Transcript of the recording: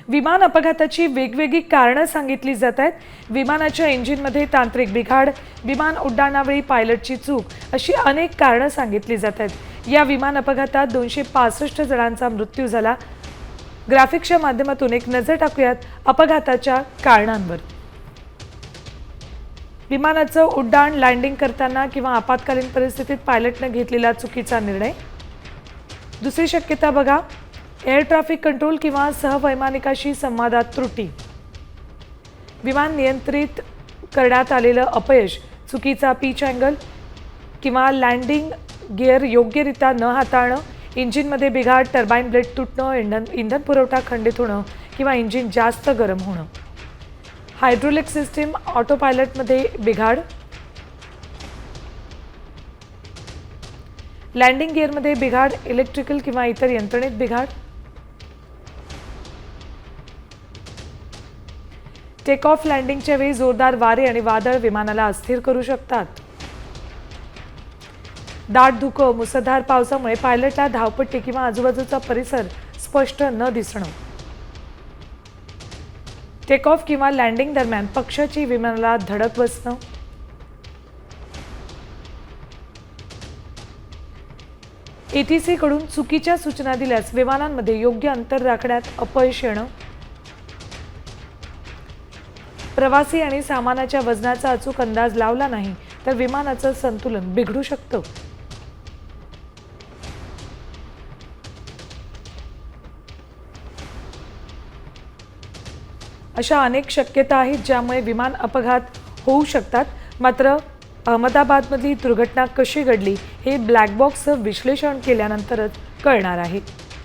विमान अपघाताची वेगवेगळी कारणं सांगितली जात आहेत. विमानाच्या इंजिनमध्ये तांत्रिक बिघाड, विमान उड्डाणावेळी पायलटची चूक अशी अनेक कारणं सांगितली जात आहेत. या विमान अपघातात 265 जणांचा मृत्यू झाला. ग्राफिक्सच्या माध्यमातून एक नजर टाकूयात अपघाताच्या कारणांवर. विमानाचं उड्डाण लँडिंग करताना किंवा आपत्कालीन परिस्थितीत पायलटने घेतलेला चुकीचा निर्णय. दुसरी शक्यता बघा, एअर ट्रॅफिक कंट्रोल किंवा सहवैमानिकाशी संवादात त्रुटी. विमान नियंत्रित करण्यात आलेलं अपयश, चुकीचा पिच अँगल किंवा लँडिंग गिअर योग्यरित्या न हाताळणं, इंजिनमध्ये बिघाड, टर्बाईन ब्लेड तुटणं, इंधन पुरवठा खंडित होणं किंवा इंजिन जास्त गरम होणं. हायड्रोलिक सिस्टीम ऑटो पायलटमध्ये बिघाड, लँडिंग गिअरमध्ये बिघाड, इलेक्ट्रिकल किंवा इतर यंत्रणेत बिघाड. टेक ऑफ लँडिंगच्या वेळी जोरदार वारे आणि वादळ विमानाला अस्थिर करू शकतात. दाट धुकं, मुसळधार पावसामुळे पायलटला धावपट्टी किंवा आजूबाजूचा परिसर स्पष्ट न दिसणं. टेक ऑफ किंवा लँडिंग दरम्यान पक्षाची विमानाला धडक बसणं. ATC कडून चुकीच्या सूचना दिल्यास विमानांमध्ये योग्य अंतर राखण्यात अपयश येणं. प्रवासी आणि सामानाच्या वजनाचा अचूक अंदाज लावला नाही तर विमानाचं संतुलन बिघडू शकतं. अशा अनेक शक्यता आहेत ज्यामुळे विमान अपघात होऊ शकतात. मात्र अहमदाबादमधली दुर्घटना कशी घडली हे ब्लॅक बॉक्सचं विश्लेषण केल्यानंतरच कळणार आहे.